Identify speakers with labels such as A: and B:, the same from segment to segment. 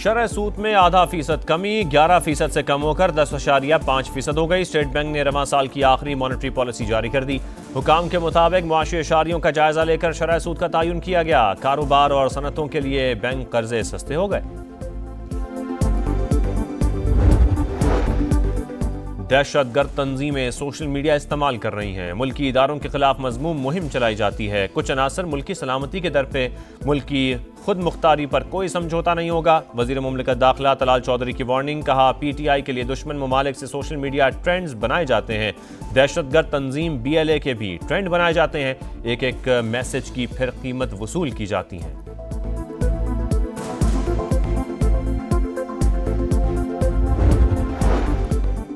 A: शरह सूद में ½ कमी 11% से कम होकर 10.5% हो गई। स्टेट बैंक ने रवां साल की आखिरी मॉनेटरी पॉलिसी जारी कर दी। हुकाम के मुताबिक मुआशी अशारियों का जायजा लेकर शरह सूद का तयन किया गया। कारोबार और सनतों के लिए बैंक कर्जे सस्ते हो गए। दहशतगर्द तंजीमें सोशल मीडिया इस्तेमाल कर रही हैं। मुल्की इदारों के खिलाफ मजमूम मुहिम चलाई जाती है। कुछ अनासर मुल्की सलामती के दर पे मुल्क की खुद मुख्तारी पर कोई समझौता नहीं होगा। वजीर मुमलिकत दाखिला तलाल चौधरी की वार्निंग। कहा PTI के लिए दुश्मन ममालिक से सोशल मीडिया ट्रेंड्स बनाए जाते हैं। दहशतगर्द तंजीम BLA के भी ट्रेंड बनाए जाते हैं। एक एक मैसेज की फिर कीमत वसूल की जाती है।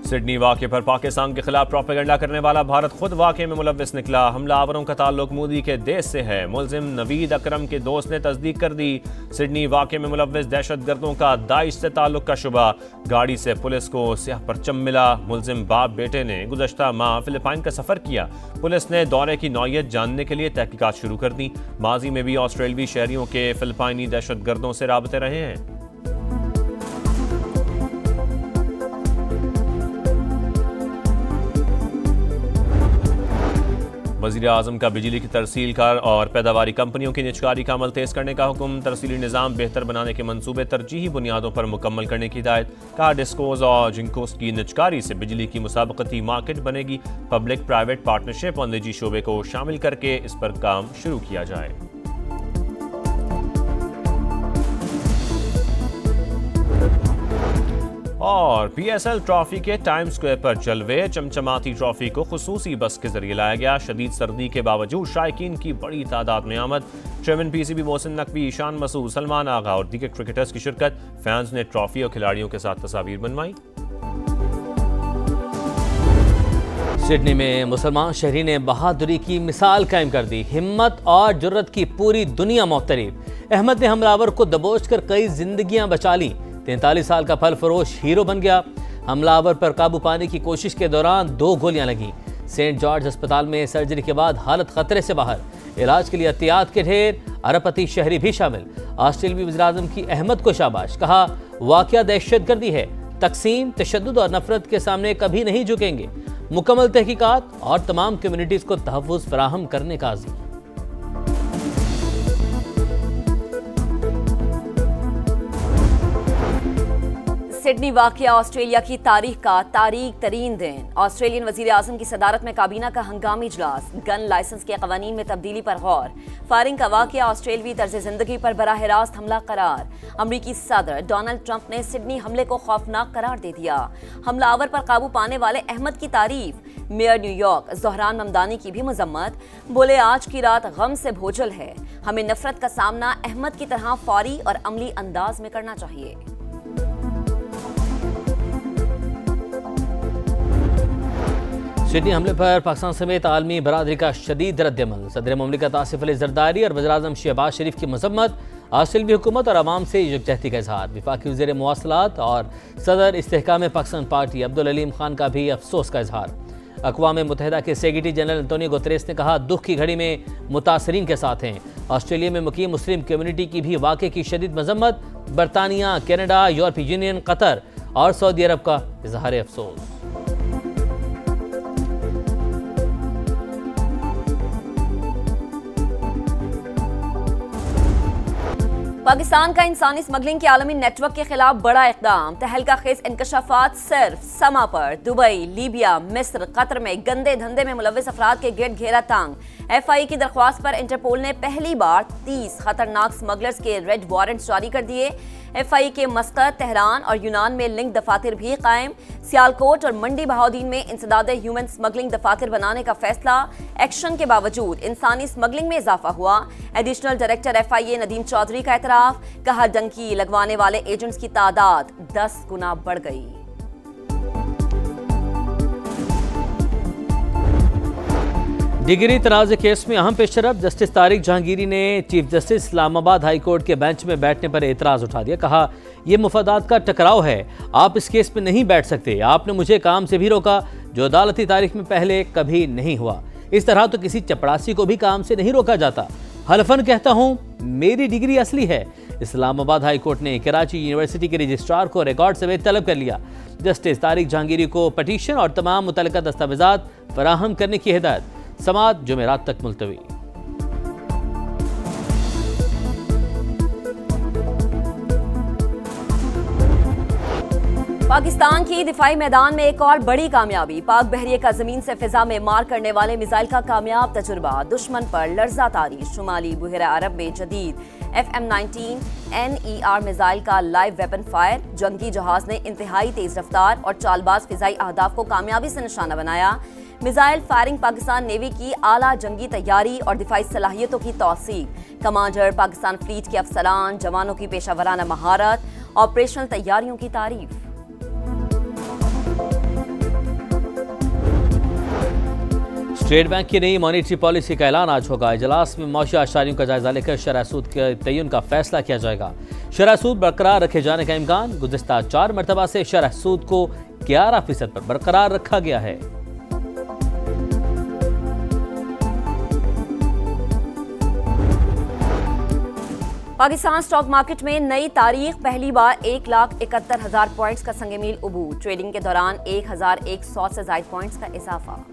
A: सिडनी वाक़े पर पाकिस्तान के खिलाफ प्रोपेगेंडा करने वाला भारत खुद वाक़े में मुलव्विस निकला। हमलावरों का ताल्लुक मोदी के देश से है। मुलजिम नवीद अकरम के दोस्त ने तस्दीक कर दी। सिडनी वाक़े में मुलव्विस दहशतगर्दों का दाइश से ताल्लुक का शुबा। गाड़ी से पुलिस को स्याह परचम मिला। मुलजिम बाप बेटे ने गुज़श्ता माह फिलिपाइन का सफ़र किया। पुलिस ने दौरे की नौयत जानने के लिए तहकीकात शुरू कर दी। माजी में भी ऑस्ट्रेलवी शहरियों के फिलिपाइनी दहशतगर्दों से राबते रहे हैं। वज़ीर आज़म का बिजली की तरसीलकार और पैदावारी कंपनियों की निजकारी का अमल तेज़ करने का हुक्म। तरसीली निज़ाम बेहतर बनाने के मंसूबे तरजीही बुनियादों पर मुकम्मल करने की हिदायत। कहा डिस्कोज और जिंकोस की निजकारी से बिजली की मुसाबकती मार्केट बनेगी। पब्लिक प्राइवेट पार्टनरशिप और निजी शोबे को शामिल करके इस पर काम शुरू किया जाए। और PSL ट्रॉफी के टाइम स्क्वायर पर जलवे। चमचमाती ट्रॉफी को खुसूसी बस के जरिए लाया गया। शदीद सर्दी के बावजूद शायकीन की बड़ी तादाद में आमद। चेयरमैन PCB मोहसिन नकवी, ईशान मसूद, सलमान आगा और दीगर क्रिकेटर्स की शिरकत। फैंस ने ट्रॉफी और खिलाड़ियों के साथ तस्वीर बनवाई।
B: सिडनी में मुसलमान शहरी ने बहादुरी की मिसाल कायम कर दी। हिम्मत और जुर्रत की पूरी दुनिया मोहतरीफ। अहमद ने हमलावर को दबोच कर कई जिंदगियां बचा ली। 43 साल का फल फरोश हीरो बन गया। हमलावर पर काबू पाने की कोशिश के दौरान 2 गोलियां लगीं। सेंट जॉर्ज अस्पताल में सर्जरी के बाद हालत खतरे से बाहर। इलाज के लिए एहतियात के ढेर। अरबपति शहरी भी शामिल। ऑस्ट्रेलियाई वज़ीर-ए-आज़म की अहमद को शाबाश। कहा वाक़या दहशतगर्दी है। तकसीम, तशद्दुद और नफरत के सामने कभी नहीं झुकेंगे। मुकम्मल तहकीकात और तमाम कम्युनिटीज़ को तहफ़्फ़ुज़ फराहम करने का अज़्म।
C: सिडनी वाक़या ऑस्ट्रेलिया की तारीख का तारीख तरीन दिन। ऑस्ट्रेलियन वज़ीर आज़म की सदारत में काबीना का हंगामी इजलास। गन लाइसेंस के कवानीन में तब्दीली पर गौर। फायरिंग का वाक़या ऑस्ट्रेलवी तर्ज जिंदगी पर बराह रास्त हमला करार। अमरीकी सदर डोनाल्ड ट्रंप ने सिडनी हमले को खौफनाक करार दे दिया। हमलावर पर काबू पाने वाले अहमद की तारीफ। मेयर न्यूयॉर्क ज़ोहरान ममदानी की भी मजम्मत। बोले आज की रात गम से भोजल है। हमें नफरत का सामना अहमद की तरह फौरी और अमली अंदाज में करना चाहिए।
B: सिडनी हमले पर पाकिस्तान समेत आलमी बरादरी का शदीद रद्दअमल। सदर मुमलिकत आसिफ अली जरदारी और वज़ीर-ए-आज़म शहबाज शरीफ की मजम्मत। ऑस्ट्रेलवी हुकूमत और आवाम से यकजहती का इजहार। वफाकी वज़ीर मवासलात और सदर इस्तेहकाम पाकिस्तान पार्टी अब्दुल अलीम खान का भी अफसोस का इजहार। अक़वाम मुत्तहिदा के सेक्रेटरी जनरल एंटोनियो गुतरेस ने कहा दुख की घड़ी में मुतासरीन के साथ हैं। ऑस्ट्रेलिया में मुकीम मुस्लिम कम्युनिटी की भी वाक़े की शदीद मजम्मत। बरतानिया, कनाडा, यूरोपीय यूनियन, कतर और सऊदी अरब का इजहार अफसोस।
C: पाकिस्तान का इंसानी स्मगलिंग के आलमी नेटवर्क के खिलाफ बड़ा इक़दाम। तहलका खेज इंकशाफात सिर्फ समा पर। दुबई, लीबिया, मिस्र, कतर में गंदे धंधे में मुलव्विस अफराद के गिरद घेरा तंग। FI की दरख्वास्त पर इंटरपोल ने पहली बार 30 खतरनाक स्मगलर्स के रेड वारंट जारी कर दिए। FI के मस्कत, तेहरान और यूनान में लिंक दफातर भी कायम। सियालकोट और मंडी बहाउद्दीन में इंसदाद ह्यूमन स्मगलिंग दफातर बनाने का फैसला। एक्शन के बावजूद इंसानी स्मगलिंग में इजाफा हुआ। Additional director FIA Nadeem Chaudhry का एतराफ। कहा डंकी लगवाने वाले एजेंट्स की तादाद 10 गुना बढ़ गई।
B: डिग्री तनाज़ केस में अहम पेशरफ। जस्टिस तारिक जहांगीरी ने chief justice Islamabad high court के बेंच में बैठने पर एतराज़ उठा दिया। कहा यह मुफादात का टकराव है। आप इस केस में नहीं बैठ सकते। आपने मुझे काम से भी रोका जो अदालती तारीख में पहले कभी नहीं हुआ। इस तरह तो किसी चपड़ासी को भी काम से नहीं रोका जाता। हलफन कहता हूं मेरी डिग्री असली है। इस्लामाबाद हाई कोर्ट ने कराची यूनिवर्सिटी के रजिस्ट्रार को रिकॉर्ड समेत तलब कर लिया। जस्टिस तारिक जहांगीरी को पटिशन और तमाम मुतल्लिका दस्तावेजात फराहम करने की हिदायत। समाअत जुमेरात तक मुलतवी।
C: पाकिस्तान की दिफाई मैदान में एक और बड़ी कामयाबी। पाक बहरिए का जमीन से फिजा में मार करने वाले मिसाइल का कामयाब तजुर्बा। दुश्मन पर लर्जा तारी। शुमाली बुहरा अरब में जदीद FM-19 NER मिसाइल का लाइव वेपन फायर। जंगी जहाज ने इंतहाई तेज रफ्तार और चालबाज फिजाई अहदाफ को कामयाबी से निशाना बनाया। मिसाइल फायरिंग पाकिस्तान नेवी की आला जंगी तैयारी और दिफाई सलाहियतों की तौसीक। कमांडर पाकिस्तान फ्लीट के अफसरान जवानों की पेशावराना महारत, ऑपरेशनल तैयारियों की तारीफ।
B: स्टेट बैंक की नई मॉनेटरी पॉलिसी का ऐलान आज होगा। इजलास में मौशी आशारियों का जायजा लेकर शरह सूद के तयन का फैसला किया जाएगा। शरह सूद बरकरार रखे जाने का इम्कान। गुज़िश्ता 4 मरतबा से शरह सूद को 11% पर बरकरार रखा गया है।
C: पाकिस्तान स्टॉक मार्केट में नई तारीख पहली बार 1,71,000 पॉइंट्स का संग मील अबूर। ट्रेडिंग के दौरान 1,100 से ज्यादा पॉइंट्स का इजाफा।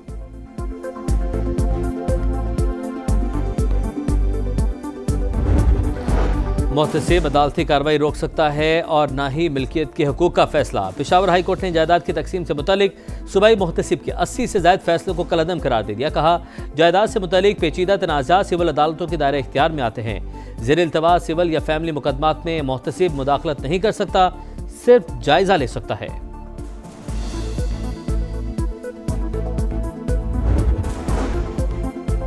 B: मुहतसिब अदालती कार्रवाई रोक सकता है और ना ही मिल्कियत के हकूक का फैसला। पेशावर हाई कोर्ट ने जायदाद की तकसीम से मुतालिक सूबाई मुहतसिब के 80 से ज्यादा फैसलों को कलअदम करार दे दिया। कहा, जायदाद से मुतालिक पेचीदा तनाज़ात सिविल अदालतों के दायरे इख्तियार में आते हैं। ज़ेर इल्तवा सिविल या फैमिली मुकदमात में मुहतसिब मुदाखलत नहीं कर सकता, सिर्फ जायजा ले सकता है।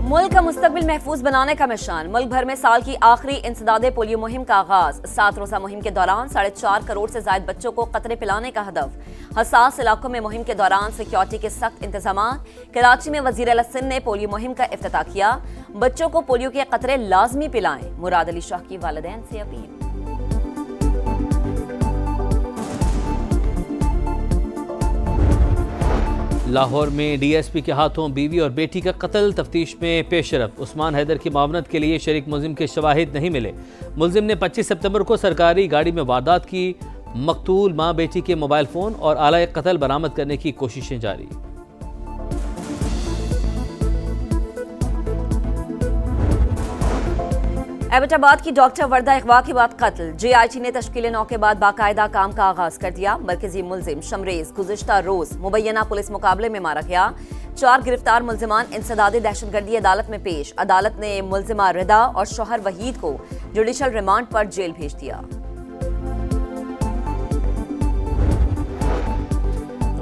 C: मुल्क का मुस्तकबिल महफूज बनाने का मिशन। मुल्क भर में साल की आखिरी इंसदादे पोलियो मुहिम का आगाज। 7 रोजा मुहिम के दौरान 4.5 करोड़ से ज्यादा बच्चों को कतरे पिलाने का हदफ। हसास इलाकों में मुहिम के दौरान सिक्योरिटी के सख्त इंतजाम। कराची में वजीर अला सिंध ने पोलियो मुहिम का इफ्तिताह किया। बच्चों को पोलियो के कतरे लाजमी पिलाएं। मुराद अली शाह की वालिदैन से अपील।
B: लाहौर में डीएसपी के हाथों बीवी और बेटी का कत्ल। तफ्तीश में पेशरफ। उस्मान हैदर की मामनत के लिए शरीक मुलजिम के शवाहिद नहीं मिले। मुलजिम ने 25 सितंबर को सरकारी गाड़ी में वारदात की। मकतूल मां बेटी के मोबाइल फोन और आला कत्ल बरामद करने की कोशिशें जारी।
C: एबटाबाद की डॉक्टर वर्दा अगवा के बाद कत्ल। JIT ने तश्कील 9 के बाद बाकायदा काम का आगाज कर दिया। मरकजी मुलजिम शमरेज गुज़िश्ता रोज मुबैना पुलिस मुकाबले में मारा गया। 4 गिरफ्तार मुलजिमान इंसदादी दहशतगर्दी अदालत में पेश। अदालत ने मुलजिमा रिदा और शोहर वहीद को जुडिशल रिमांड पर जेल भेज दिया।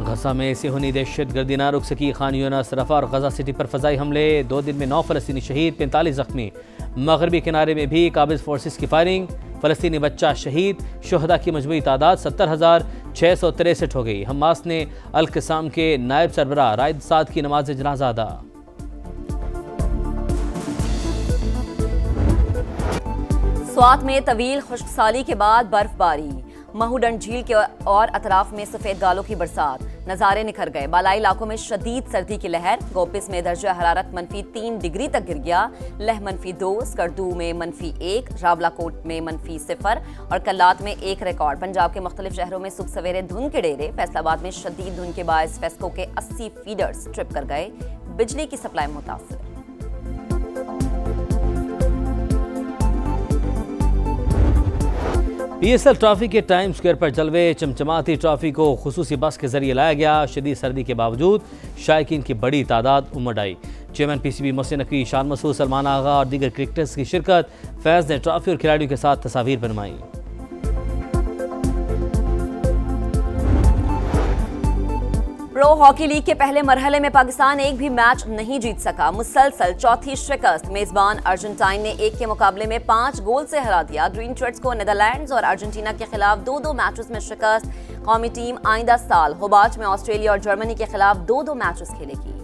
B: गजा में सिहोनी दहशतगर्दी ना रुक सकी। खान यूनिस, रफा और गजा सिटी पर फजाई हमले। 2 दिन में 9 फलस्तीनी शहीद, 45 जख्मी। मगरबी किनारे में भी काबिज फोर्सेस की फायरिंग। फलस्तीनी बच्चा शहीद। शुहदा की मजमूई तादाद 70,663 हो गई। हमास ने अल-क़साम के नायब सरबराह रायद साद की नमाज जनाजा अदा।
C: स्वात में तवील खुश्कसाली के बाद बर्फबारी। महूडंड झील के और अतराफ में सफेद गालों की बरसात। नज़ारे निखर गए। बालाई इलाकों में शदीद सर्दी की लहर। गोपिस में दर्जा हरारत -3 डिग्री तक गिर गया। लह -2, स्कर्दू में -1, रावलाकोट में -0 और कल्लात में 1 रिकॉर्ड। पंजाब के मुख्तलिफ शहरों में सुबह सवेरे धुंध के डेरे। फैसलाबाद में शदीद धुंध के बायस फेस्को के 80 फीडर्स ट्रिप कर गए। बिजली की सप्लाई मुतासर।
B: PSL ट्रॉफी के टाइम स्क्वायर पर जलवे। चमचमाती ट्रॉफी को खुसूसी बस के जरिए लाया गया। शदीद सर्दी के बावजूद शायकीन की बड़ी तादाद उमड़ आई। चेयरमैन PCB मोहसिन नकवी, शान मसूद, सलमान आगा और दीगर क्रिकेटर्स की शिरकत। फैज़ ने ट्रॉफी और खिलाड़ियों के साथ तस्वीर बनवाई।
C: प्रो हॉकी लीग के पहले मरहले में पाकिस्तान एक भी मैच नहीं जीत सका। मुसलसल चौथी शिकस्त। मेजबान अर्जेंटाइन ने 1 के मुकाबले में 5 गोल से हरा दिया। ग्रीन शर्ट्स को नीदरलैंड्स और अर्जेंटीना के खिलाफ 2-2 मैचेस में शिकस्त। कौमी टीम आइंदा साल होबार्ट में ऑस्ट्रेलिया और जर्मनी के खिलाफ 2-2 मैचेस खेलेगी।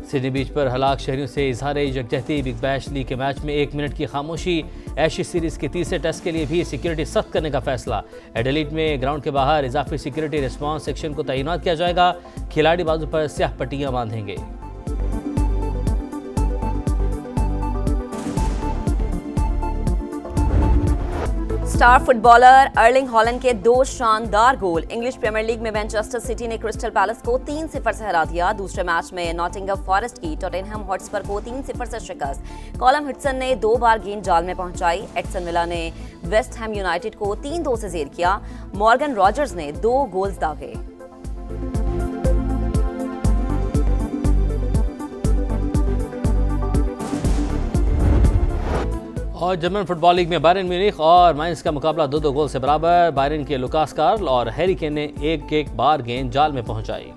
B: सिडनी बीच पर हलाक शहरियों से इजहार यकजहती। बिग बैश लीग के मैच में 1 मिनट की खामोशी। एशेज सीरीज के तीसरे टेस्ट के लिए भी सिक्योरिटी सख्त करने का फैसला। एडिलेड में ग्राउंड के बाहर इजाफी सिक्योरिटी रिस्पांस सेक्शन को तैनात किया जाएगा। खिलाड़ी बाजू पर स्याह पट्टियां बांधेंगे।
C: स्टार फुटबॉलर अर्लिंग हॉलैंड के 2 शानदार गोल। इंग्लिश प्रीमियर लीग में मैनचेस्टर सिटी ने क्रिस्टल पैलेस को 3-0 से हरा दिया। दूसरे मैच में नॉटिंघम फॉरेस्ट की टॉटेनहम हॉटस्पर को 3-0 से शिकस्त। कॉलम हडसन ने 2 बार गेंद जाल में पहुंचाई। एस्टन विला ने वेस्ट हैम यूनाइटेड को 3-2 से जेर किया। मॉर्गन रॉजर्स ने 2 गोल्स दागे।
B: और जर्मन फुटबॉल लीग में बायरन म्यूनिख और माइंस का मुकाबला 2-2 गोल से बराबर। बायरन के लुकास कार्ल और हैरी केन ने एक बार गेंद जाल में पहुंचाई।